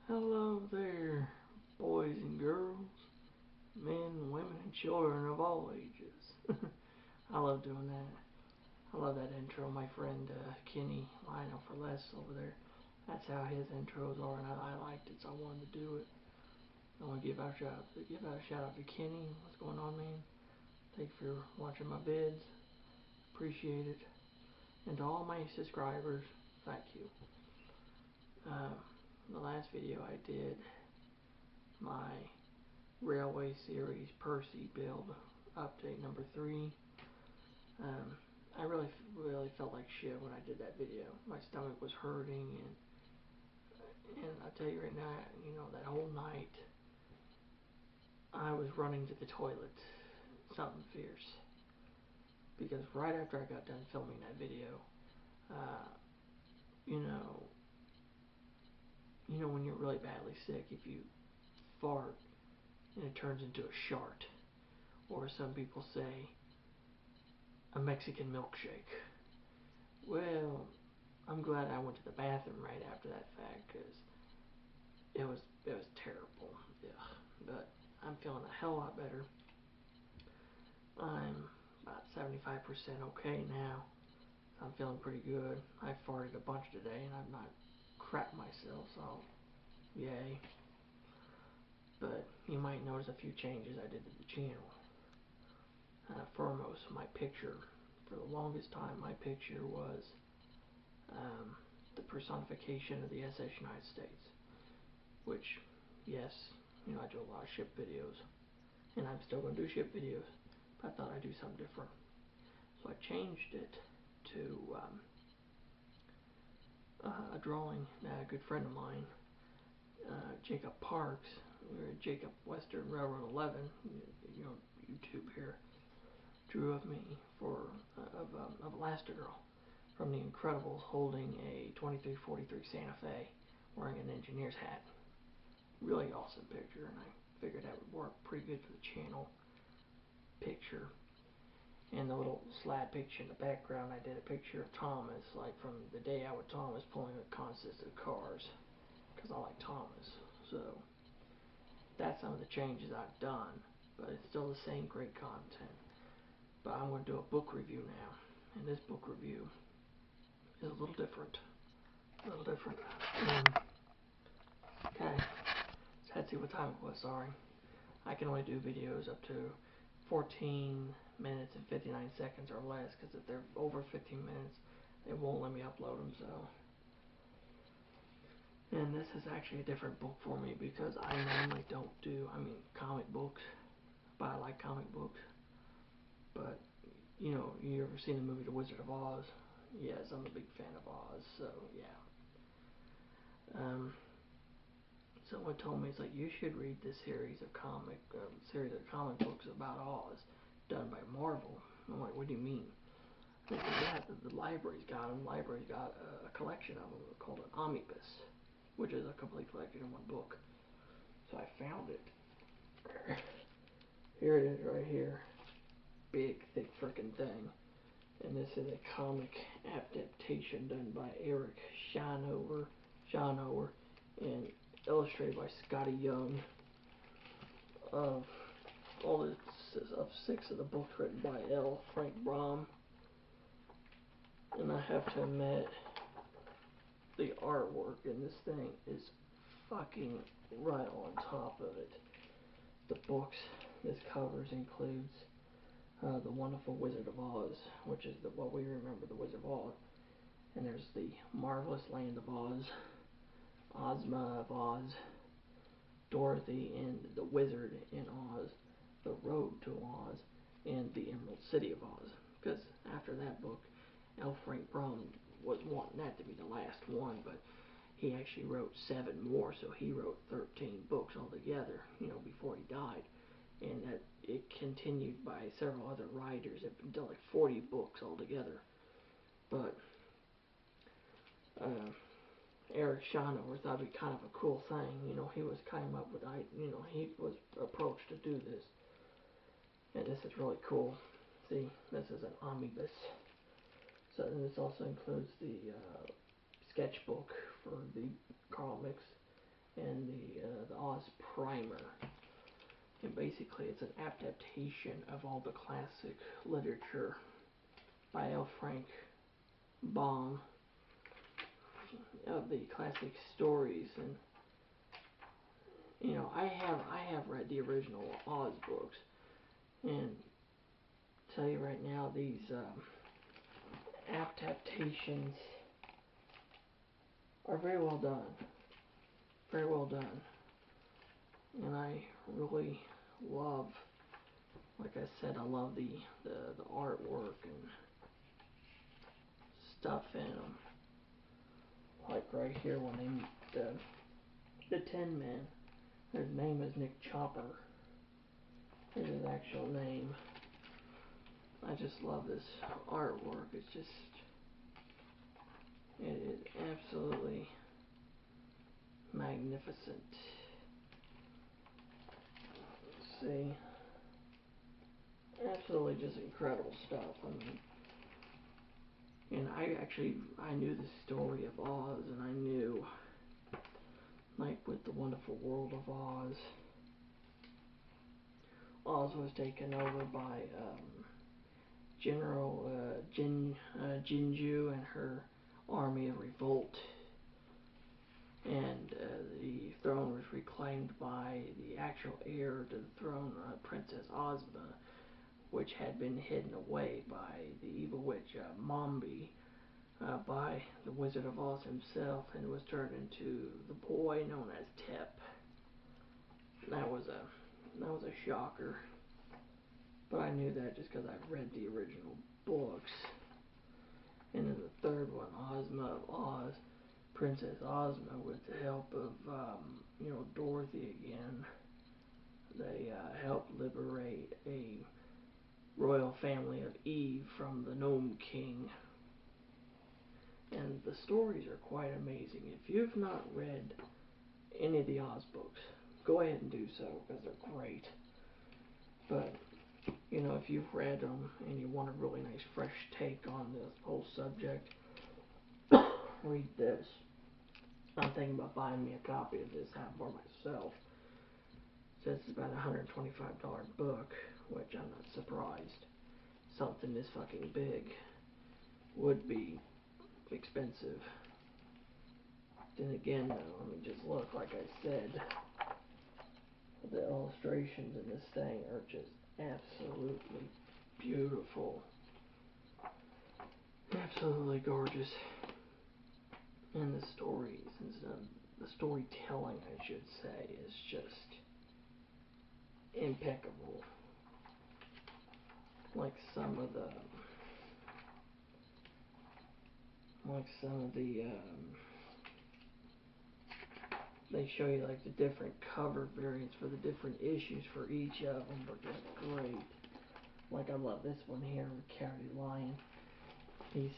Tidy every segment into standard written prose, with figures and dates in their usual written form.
Hello there, boys and girls, men, women, and children of all ages. I love doing that. I love that intro. My friend Kenny, Lionel for Less over there, that's how his intros are, and I liked it, so I wanted to do it. I want to give out a shout out to Kenny. What's going on, man? Thank you for watching my vids. Appreciate it. And to all my subscribers, thank you. The last video I did, my Railway Series Percy build update number 3. I really felt like shit when I did that video. My stomach was hurting, and I tell you right now, that whole night I was running to the toilet, something fierce, because right after I got done filming that video, uh, you know, when you're really badly sick, if you fart and it turns into a shart, or some people say, a Mexican milkshake. Well, I'm glad I went to the bathroom right after that fact, because it was terrible. Ugh. But I'm feeling a hell lot better. I'm about 75% okay now. I'm feeling pretty good. I farted a bunch today, and I've not crapped myself, so yay. But you might notice a few changes I did to the channel. Foremost, my picture. For the longest time, my picture was the personification of the SS United States. Which, yes, I do a lot of ship videos, and I'm still going to do ship videos, but I thought I'd do something different. So I changed it to a drawing that a good friend of mine, Jacob Parks, Jacob Western Railroad 11, YouTube here, drew of me of Elastigirl from The Incredibles, holding a 2343 Santa Fe, wearing an engineer's hat. Really awesome picture, and I figured that would work pretty good for the channel picture. And the little slab picture in the background, I did a picture of Thomas, like from the day out with Thomas, pulling a consist of cars, because I like Thomas. So that's some of the changes I've done, but it's still the same great content. But I'm going to do a book review now, and this book review is a little different. Okay, let's see what time it was. Sorry, I can only do videos up to 14 minutes and 59 seconds or less, because if they're over 15 minutes, they won't let me upload them. So, and this is actually a different book for me, because I normally don't do, comic books, but I like comic books. But you ever seen the movie The Wizard of Oz? Yes, I'm a big fan of Oz. So yeah. Someone told me, it's like, you should read this series of comic books about Oz, done by Marvel. I'm like, what do you mean? They said, yeah, the library's got them. The library's got a collection of them called an omnibus, which is a complete collection in one book. So I found it. Here it is right here. Big, thick frickin' thing. And this is a comic adaptation done by Eric Shanover, and illustrated by Scotty Young, of of 6 of the books written by L. Frank Baum. And I have to admit, the artwork in this thing is fucking right on top of it. The books, this covers includes The Wonderful Wizard of Oz, which is what we remember, the Wizard of Oz. And there's The Marvelous Land of Oz, Ozma of Oz, Dorothy and the Wizard in Oz, The Road to Oz, and The Emerald City of Oz. Because after that book, L. Frank Baum was wanting that to be the last one, but he actually wrote 7 more, so he wrote 13 books altogether, before he died. And that it continued by several other writers. It done like 40 books altogether. But Eric Shanover thought it'd be kind of a cool thing. He was came up with, he was approached to do this. And this is really cool. See, this is an omnibus. So and this also includes the sketchbook for the comics, and the Oz Primer. And basically, it's an adaptation of all the classic literature by L. Frank Baum, of the classic stories. And you know, I have read the original Oz books, and tell you right now, these adaptations are very well done. Very well done. And I really love, like I said, I love the artwork and stuff in them. Like right here when they meet the Tin Man. His name is Nick Chopper. Is his actual name. I just love this artwork. It's just, it is absolutely magnificent. Let's see. Absolutely just incredible stuff. I mean, and I knew the story of Oz, and I knew, like with the Wonderful World of Oz, Oz was taken over by General Jinju and her army of revolt, and the throne was reclaimed by the actual heir to the throne, Princess Ozma, which had been hidden away by the evil witch Mombi, by the Wizard of Oz himself, and was turned into the boy known as Tep. That was a shocker, but I knew that just because I read the original books. And then the third one, Ozma of Oz, Princess Ozma, with the help of Dorothy again, they helped liberate a royal family of Eve from the Gnome King. And the stories are quite amazing. If you've not read any of the Oz books, go ahead and do so, because they're great. But, you know, if you've read them and you want a really nice fresh take on this whole subject, read this. I'm thinking about buying me a copy of this out for myself. It says it's about a $125 book, which I'm not surprised. Something this fucking big would be expensive. Then again, though, I mean, just look, like I said, the illustrations in this thing are just absolutely beautiful. Absolutely gorgeous. And the stories, the storytelling, I should say, is just impeccable. Like some of the they show you like the different cover variants for the different issues for each of them, but they're great. Like I love this one here with Cowardly Lion. He's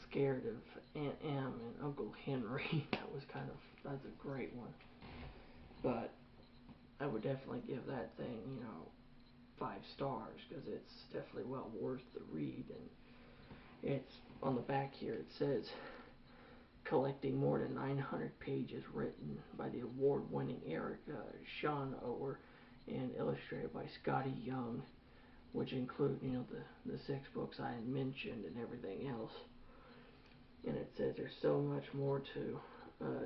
scared of Aunt Em and Uncle Henry. That's a great one. But I would definitely give that thing, 5 stars, because it's definitely well worth the read. And it's on the back here, it says, collecting more than 900 pages written by the award-winning Eric Shanower and illustrated by Scotty Young, which include, the 6 books I had mentioned and everything else. And it says there's so much more to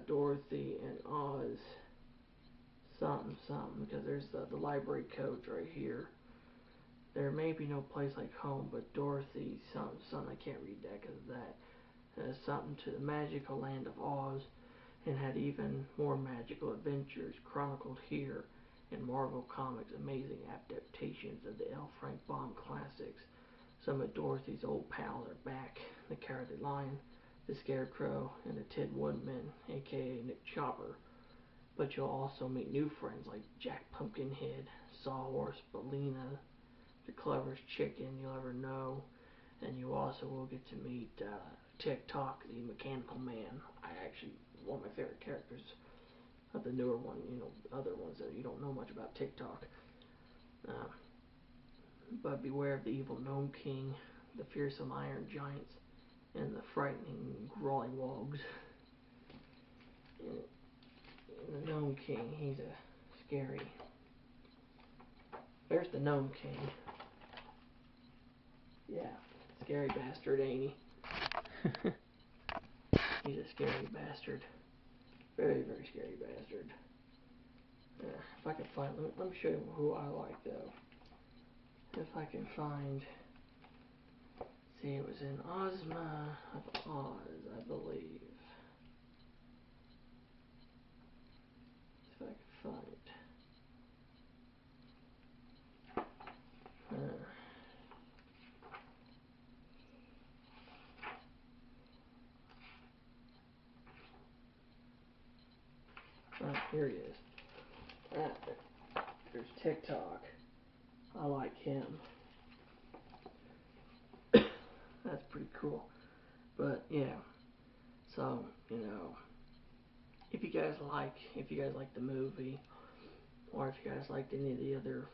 Dorothy and Oz something, because there's the library codes right here. There may be no place like home, but Dorothy something, I can't read that because of that. Something to the magical land of Oz, and had even more magical adventures chronicled here in Marvel Comics' amazing adaptations of the L. Frank Baum classics. Some of Dorothy's old pals are back: the Cowardly Lion, the Scarecrow, and the Tin Woodman, aka Nick Chopper. But you'll also meet new friends like Jack Pumpkinhead, Sawhorse, Bellina, the cleverest chicken you'll ever know, and you also will get to meet TikTok, the Mechanical Man. One of my favorite characters of the newer one, other ones that you don't know much about TikTok. But beware of the evil Gnome King, the fearsome Iron Giants, and the frightening Grollywogs. And the King. He's a scary. There's the Gnome King. Yeah, scary bastard, ain't he? He's a scary bastard. Very, very scary bastard. If I can find, let me show you who I like though. If I can find, see, it was in Ozma of Oz, I believe. If I can find. Here he is. There's TikTok. I like him. That's pretty cool. But yeah, so if you guys like the movie, or if you guys liked any of the other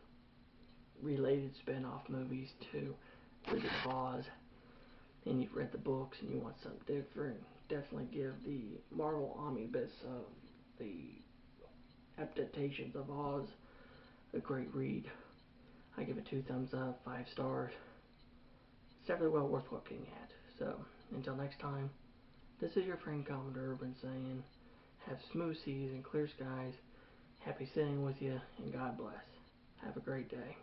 related spin-off movies to Wizard of Oz, and you've read the books and you want something different, definitely give the Marvel omnibus of the adaptations of Oz a great read. I give it 2 thumbs up, 5 stars. It's definitely well worth looking at. So, until next time, this is your friend Commodore Urban saying, have smooth seas and clear skies. Happy sailing with you, and God bless. Have a great day.